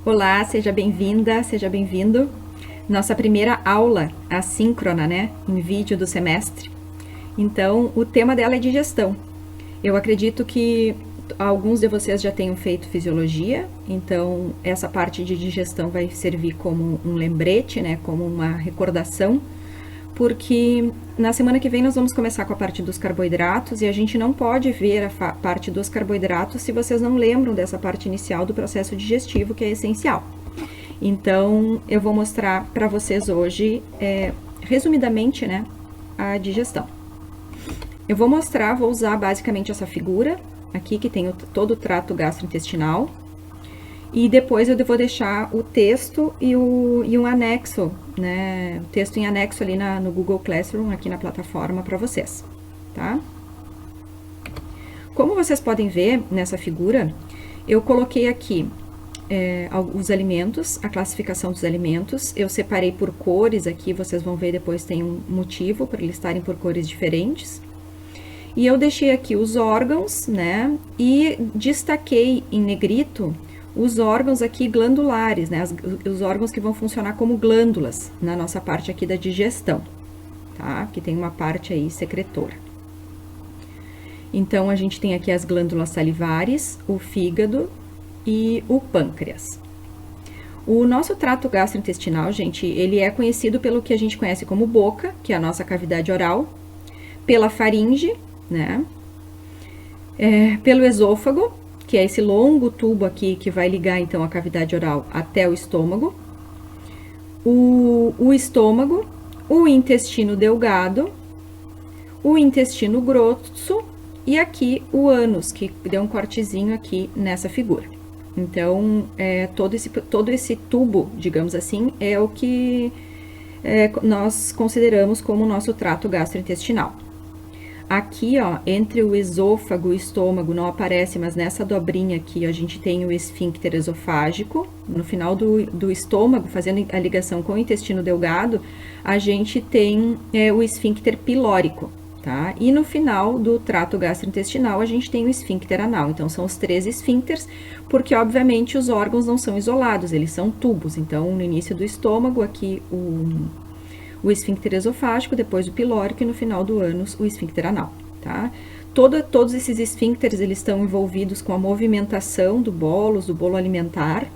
Olá, seja bem-vinda, seja bem-vindo. Nossa primeira aula assíncrona, né, em vídeo do semestre. Então, o tema dela é digestão. Eu acredito que alguns de vocês já tenham feito fisiologia, então essa parte de digestão vai servir como um lembrete, né, como uma recordação, porque na semana que vem nós vamos começar com a parte dos carboidratos e a gente não pode ver a parte dos carboidratos se vocês não lembram dessa parte inicial do processo digestivo, que é essencial. Então, eu vou mostrar para vocês hoje, resumidamente, né, a digestão. Eu vou usar basicamente essa figura aqui, que tem todo o trato gastrointestinal, e depois eu vou deixar o texto e um anexo, né, o texto em anexo ali no Google Classroom, aqui na plataforma, para vocês, tá? Como vocês podem ver nessa figura, eu coloquei aqui os alimentos, a classificação dos alimentos. Eu separei por cores aqui, vocês vão ver depois tem um motivo para eles estarem por cores diferentes. E eu deixei aqui os órgãos, né, e destaquei em negrito os órgãos aqui glandulares, né, os órgãos que vão funcionar como glândulas na nossa parte aqui da digestão, tá? Que tem uma parte aí secretora. Então, a gente tem aqui as glândulas salivares, o fígado e o pâncreas. O nosso trato gastrointestinal, gente, ele é conhecido pelo que a gente conhece como boca, que é a nossa cavidade oral, pela faringe, né? Pelo esôfago, que é esse longo tubo aqui que vai ligar então a cavidade oral até o estômago, o estômago, o intestino delgado, o intestino grosso e aqui o ânus, que deu um cortezinho aqui nessa figura. Então, todo esse tubo, digamos assim, é o que nós consideramos como o nosso trato gastrointestinal. Aqui, ó, entre o esôfago e o estômago não aparece, mas nessa dobrinha aqui a gente tem o esfíncter esofágico. No final do estômago, fazendo a ligação com o intestino delgado, a gente tem o esfíncter pilórico, tá? E no final do trato gastrointestinal a gente tem o esfíncter anal. Então, são os 3 esfíncteres, porque obviamente os órgãos não são isolados, eles são tubos. Então, no início do estômago, aqui o esfíncter esofágico, depois o pilórico e no final do ânus o esfíncter anal, tá? Todos esses esfíncteres, eles estão envolvidos com a movimentação do bolo alimentar,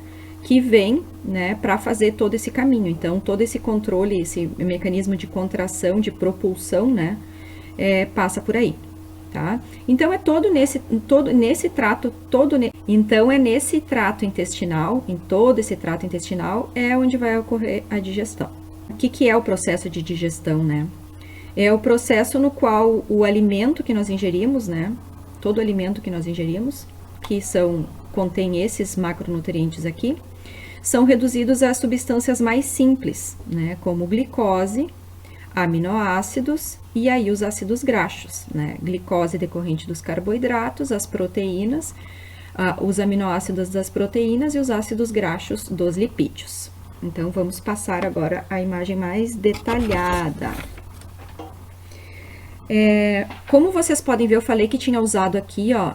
que vem, né, para fazer todo esse caminho. Então, todo esse controle, esse mecanismo de contração, de propulsão, né, passa por aí, tá? Então, nesse trato intestinal, em todo esse trato intestinal, é onde vai ocorrer a digestão. O que é o processo de digestão, né? É o processo no qual o alimento que nós ingerimos, né? Todo alimento que nós ingerimos, que contém esses macronutrientes aqui, são reduzidos a substâncias mais simples, né? Como glicose, aminoácidos e aí os ácidos graxos, né? Glicose decorrente dos carboidratos, as proteínas, os aminoácidos das proteínas e os ácidos graxos dos lipídios. Então, vamos passar agora a imagem mais detalhada. Como vocês podem ver, eu falei que tinha usado aqui, ó,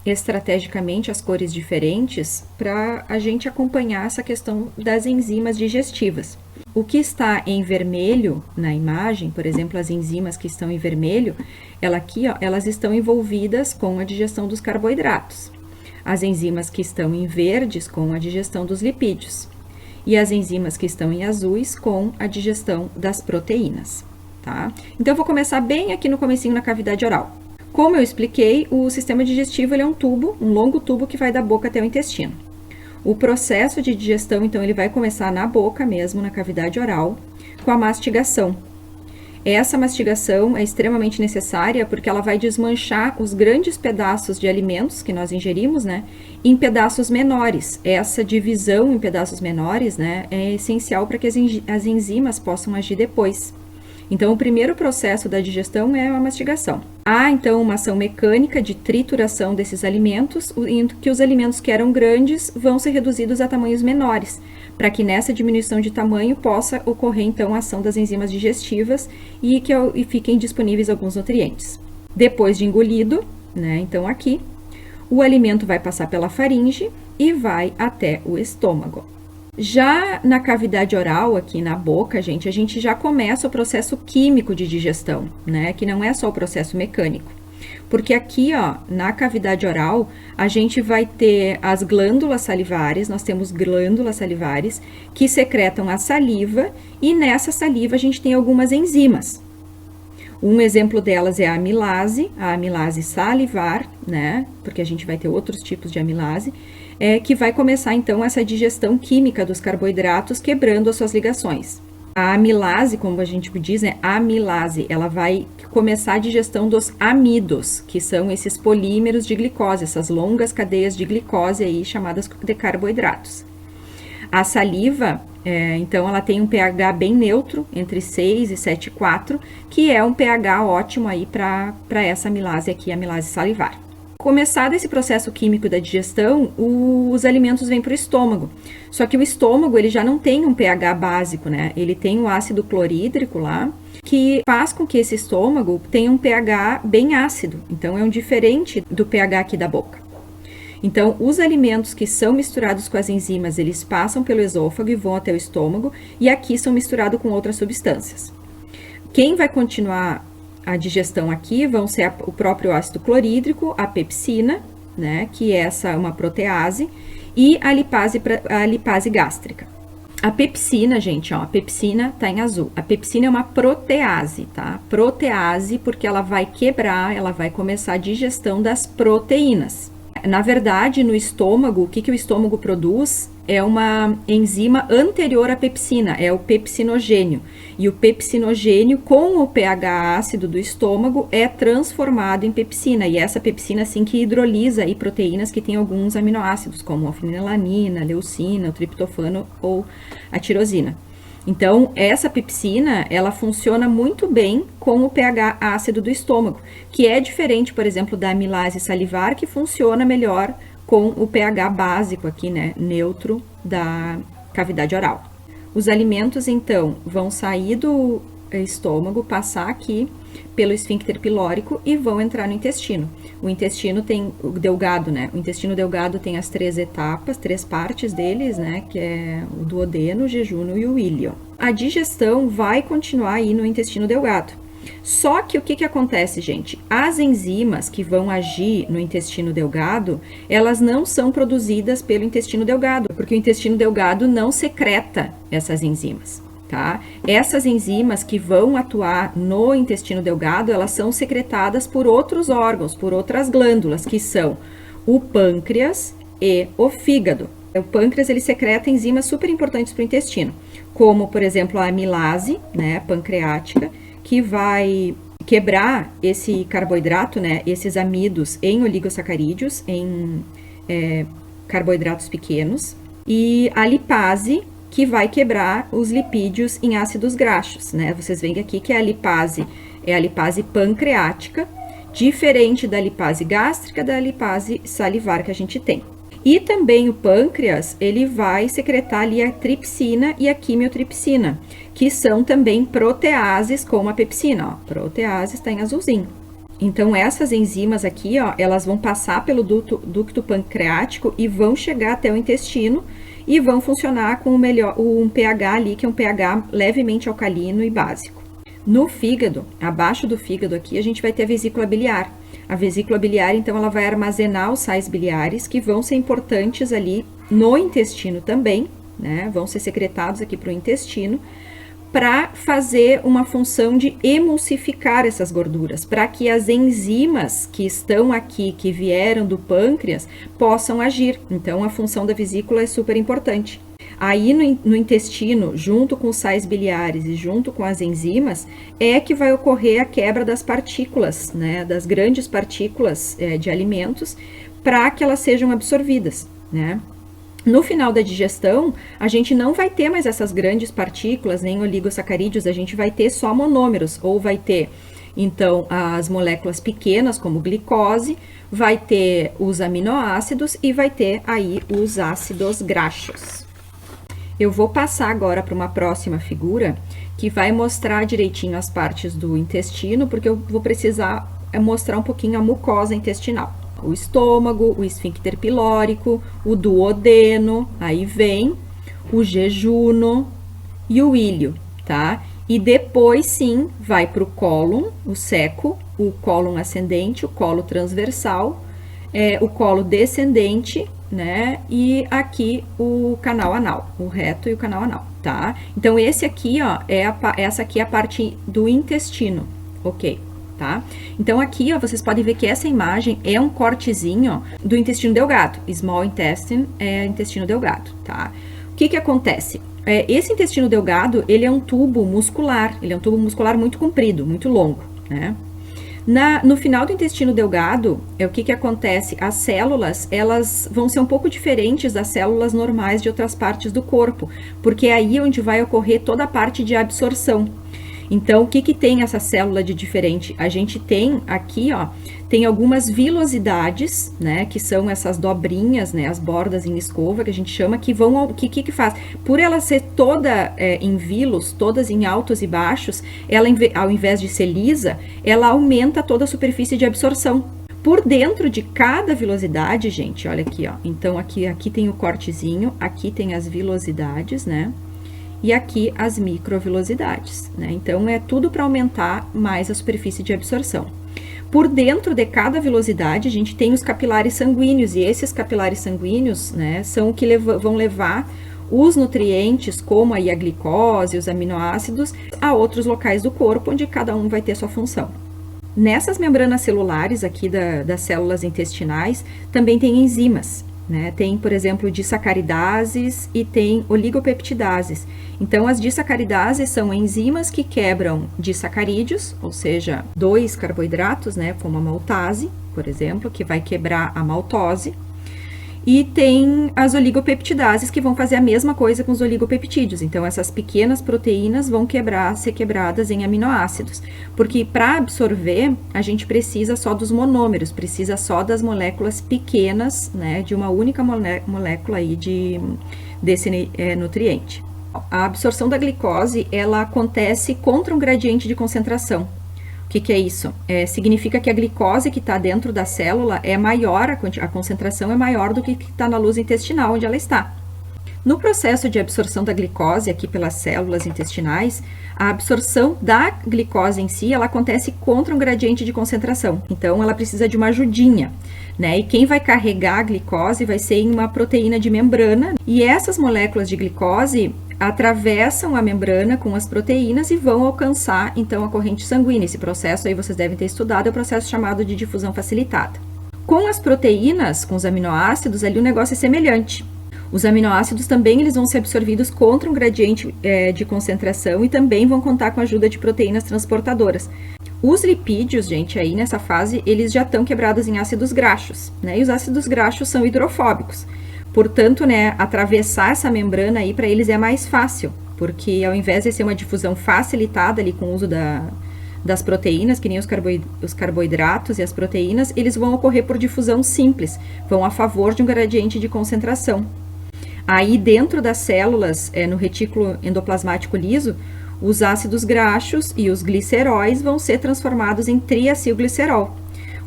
estrategicamente as cores diferentes para a gente acompanhar essa questão das enzimas digestivas. O que está em vermelho na imagem, por exemplo, as enzimas que estão em vermelho, elas estão envolvidas com a digestão dos carboidratos. As enzimas que estão em verdes com a digestão dos lipídios. E as enzimas que estão em azuis com a digestão das proteínas, tá? Então, eu vou começar bem aqui no comecinho na cavidade oral. Como eu expliquei, o sistema digestivo ele é um longo tubo que vai da boca até o intestino. O processo de digestão, então, ele vai começar na boca mesmo, na cavidade oral, com a mastigação. Essa mastigação é extremamente necessária porque ela vai desmanchar os grandes pedaços de alimentos que nós ingerimos, né, em pedaços menores. Essa divisão em pedaços menores, né, é essencial para que as enzimas possam agir depois. Então, o primeiro processo da digestão é a mastigação. Há, então, uma ação mecânica de trituração desses alimentos, em que os alimentos que eram grandes vão ser reduzidos a tamanhos menores, para que nessa diminuição de tamanho possa ocorrer, então, a ação das enzimas digestivas e fiquem disponíveis alguns nutrientes. Depois de engolido, né, então aqui, o alimento vai passar pela faringe, e vai até o estômago. Já na cavidade oral, aqui na boca, gente, a gente já começa o processo químico de digestão, né? Que não é só o processo mecânico. Porque aqui, ó, na cavidade oral, a gente vai ter as glândulas salivares, nós temos glândulas salivares que secretam a saliva e nessa saliva a gente tem algumas enzimas. Um exemplo delas é a amilase salivar, né? Porque a gente vai ter outros tipos de amilase, que vai começar então essa digestão química dos carboidratos, quebrando as suas ligações. A amilase, como a gente diz, né? Amilase, ela vai começar a digestão dos amidos, que são esses polímeros de glicose, essas longas cadeias de glicose aí chamadas de carboidratos. A saliva, então, ela tem um pH bem neutro, entre 6 e 7,4, que é um pH ótimo aí para essa amilase aqui, a amilase salivar. Começado esse processo químico da digestão, os alimentos vêm para o estômago. Só que o estômago, ele já não tem um pH básico, né? Ele tem o ácido clorídrico lá, que faz com que esse estômago tenha um pH bem ácido. Então, é um diferente do pH aqui da boca. Então, os alimentos que são misturados com as enzimas, eles passam pelo esôfago e vão até o estômago, e aqui são misturados com outras substâncias. Quem vai continuar a digestão aqui vão ser o próprio ácido clorídrico, a pepsina, né, que é uma protease, e a lipase gástrica. A pepsina, gente, ó, a pepsina tá em azul. A pepsina é uma protease, tá? Protease porque ela vai quebrar, ela vai começar a digestão das proteínas. Na verdade, no estômago, o que o estômago produz é uma enzima anterior à pepsina, é o pepsinogênio. E o pepsinogênio, com o pH ácido do estômago, é transformado em pepsina. E essa pepsina, assim, que hidrolisa aí proteínas que têm alguns aminoácidos, como a fenilalanina, a leucina, o triptofano ou a tirosina. Então, essa pepsina, ela funciona muito bem com o pH ácido do estômago, que é diferente, por exemplo, da amilase salivar, que funciona melhor com o pH básico aqui, né, neutro da cavidade oral. Os alimentos, então, vão sair do estômago, passar aqui pelo esfíncter pilórico e vão entrar no intestino. O intestino tem o delgado, né? O intestino delgado tem as 3 etapas, 3 partes deles, né? Que é o duodeno, o jejunum e o íleo. A digestão vai continuar aí no intestino delgado. Só que o que acontece, gente? As enzimas que vão agir no intestino delgado, elas não são produzidas pelo intestino delgado, porque o intestino delgado não secreta essas enzimas, tá? Essas enzimas que vão atuar no intestino delgado, elas são secretadas por outros órgãos, por outras glândulas, que são o pâncreas e o fígado. O pâncreas, ele secreta enzimas super importantes para o intestino, como, por exemplo, a amilase, né, pancreática, que vai quebrar esse carboidrato, né, esses amidos em oligosacarídeos, em carboidratos pequenos, e a lipase, que vai quebrar os lipídios em ácidos graxos, né? Vocês veem aqui que a lipase é a lipase pancreática, diferente da lipase gástrica, da lipase salivar que a gente tem. E também o pâncreas, ele vai secretar ali a tripsina e a quimiotripsina, que são também proteases como a pepsina, ó. Proteases está em azulzinho. Então, essas enzimas aqui, ó, elas vão passar pelo ducto pancreático e vão chegar até o intestino e vão funcionar com um pH ali, que é um pH levemente alcalino e básico. No fígado, abaixo do fígado aqui, a gente vai ter a vesícula biliar. A vesícula biliar, então, ela vai armazenar os sais biliares, que vão ser importantes ali no intestino também, né? Vão ser secretados aqui para o intestino, para fazer uma função de emulsificar essas gorduras, para que as enzimas que estão aqui, que vieram do pâncreas, possam agir. Então, a função da vesícula é super importante. Aí, no intestino, junto com os sais biliares e junto com as enzimas, é que vai ocorrer a quebra das partículas, né, das grandes partículas de alimentos, para que elas sejam absorvidas, né. No final da digestão, a gente não vai ter mais essas grandes partículas, nem oligosacarídeos, a gente vai ter só monômeros, ou vai ter, então, as moléculas pequenas, como glicose, vai ter os aminoácidos e vai ter aí os ácidos graxos. Eu vou passar agora para uma próxima figura, que vai mostrar direitinho as partes do intestino, porque eu vou precisar mostrar um pouquinho a mucosa intestinal. o estômago, o esfíncter pilórico, o duodeno, aí vem o jejuno e o ilho, tá? E depois sim vai para o cólon, o seco, o cólon ascendente, o colo transversal, o colo descendente, né? E aqui o canal anal, o reto e o canal anal, tá? Então esse aqui, ó, essa aqui é a parte do intestino, ok? Tá? Então aqui, ó, vocês podem ver que essa imagem é um cortezinho, ó, do intestino delgado. Small intestine é intestino delgado, tá? O que que acontece? Esse intestino delgado, ele é um tubo muscular, ele é um tubo muscular muito comprido, muito longo, né? No final do intestino delgado, o que que acontece? As células, elas vão ser um pouco diferentes das células normais de outras partes do corpo, porque é aí onde vai ocorrer toda a parte de absorção. Então, o que que tem essa célula de diferente? A gente tem aqui, ó, tem algumas vilosidades, né, que são essas dobrinhas, né, as bordas em escova, que a gente chama, que vão, que faz? Por ela ser toda em vilos, todas em altos e baixos, ela, ao invés de ser lisa, ela aumenta toda a superfície de absorção. Por dentro de cada vilosidade, gente, olha aqui, ó, então aqui tem o cortezinho, aqui tem as vilosidades, né, e aqui as microvilosidades, né? Então, é tudo para aumentar mais a superfície de absorção. Por dentro de cada vilosidade, a gente tem os capilares sanguíneos, e esses capilares sanguíneos, né, são o que vão levar os nutrientes, como aí a glicose, os aminoácidos, a outros locais do corpo, onde cada um vai ter sua função. Nessas membranas celulares aqui das células intestinais, também tem enzimas, né? Tem, por exemplo, disacaridases e tem oligopeptidases. Então, as disacaridases são enzimas que quebram disacarídeos, ou seja, 2 carboidratos, né, como a maltase, por exemplo, que vai quebrar a maltose. E tem as oligopeptidases que vão fazer a mesma coisa com os oligopeptídeos. Então, essas pequenas proteínas vão ser quebradas em aminoácidos. Porque para absorver, a gente precisa só dos monômeros, precisa só das moléculas pequenas, né, de uma única molécula aí desse nutriente. A absorção da glicose, ela acontece contra um gradiente de concentração. O que é isso? Significa que a glicose que está dentro da célula é maior, a concentração é maior do que está na luz intestinal, onde ela está. No processo de absorção da glicose, aqui pelas células intestinais, a absorção da glicose em si, ela acontece contra um gradiente de concentração. Então, ela precisa de uma ajudinha, né? E quem vai carregar a glicose vai ser em uma proteína de membrana. E essas moléculas de glicose atravessam a membrana com as proteínas e vão alcançar, então, a corrente sanguínea. Esse processo aí vocês devem ter estudado, é o processo chamado de difusão facilitada. Com as proteínas, com os aminoácidos, ali o negócio é semelhante. Os aminoácidos também eles vão ser absorvidos contra um gradiente de concentração e também vão contar com a ajuda de proteínas transportadoras. Os lipídios, gente, aí nessa fase, eles já estão quebrados em ácidos graxos, né? E os ácidos graxos são hidrofóbicos. Portanto, né, atravessar essa membrana aí para eles é mais fácil, porque ao invés de ser uma difusão facilitada ali com o uso das proteínas, que nem os carboidratos e as proteínas, eles vão ocorrer por difusão simples, vão a favor de um gradiente de concentração. Aí dentro das células, no retículo endoplasmático liso, os ácidos graxos e os gliceróis vão ser transformados em triacilglicerol.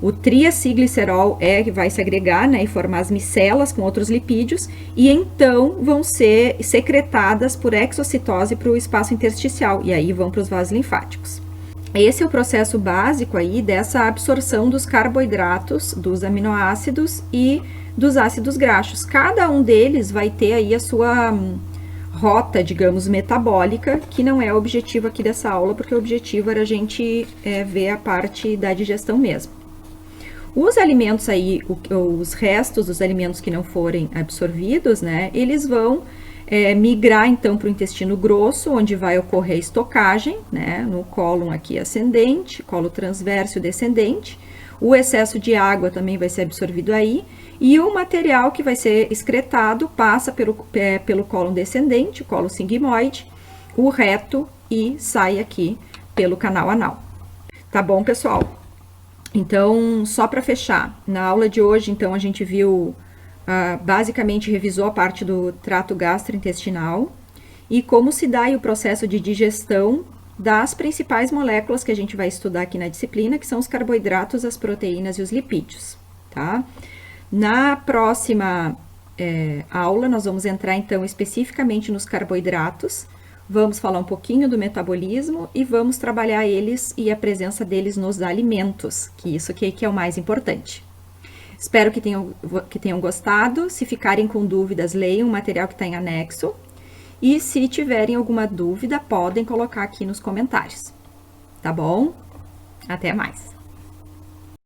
O triacilglicerol vai se agregar, né, e formar as micelas com outros lipídios e então vão ser secretadas por exocitose para o espaço intersticial e aí vão para os vasos linfáticos. Esse é o processo básico aí dessa absorção dos carboidratos, dos aminoácidos e dos ácidos graxos. Cada um deles vai ter aí a sua rota, digamos, metabólica, que não é o objetivo aqui dessa aula, porque o objetivo era a gente ver a parte da digestão mesmo. Os alimentos aí, os restos dos alimentos que não forem absorvidos, né, eles vão migrar então para o intestino grosso, onde vai ocorrer a estocagem, né, no cólon aqui ascendente, colo transverso e descendente. O excesso de água também vai ser absorvido aí, e o material que vai ser excretado passa pelo cólon descendente, o colo sigmoide, o reto e sai aqui pelo canal anal. Tá bom, pessoal? Então, só para fechar, na aula de hoje, então, a gente viu, basicamente revisou a parte do trato gastrointestinal e como se dá aí o processo de digestão das principais moléculas que a gente vai estudar aqui na disciplina, que são os carboidratos, as proteínas e os lipídios. tá? Na próxima aula, nós vamos entrar, então, especificamente nos carboidratos, vamos falar um pouquinho do metabolismo e vamos trabalhar eles e a presença deles nos alimentos, que isso aqui que é o mais importante. Espero que tenham gostado. Se ficarem com dúvidas, leiam o material que está em anexo. E se tiverem alguma dúvida, podem colocar aqui nos comentários. Tá bom? Até mais!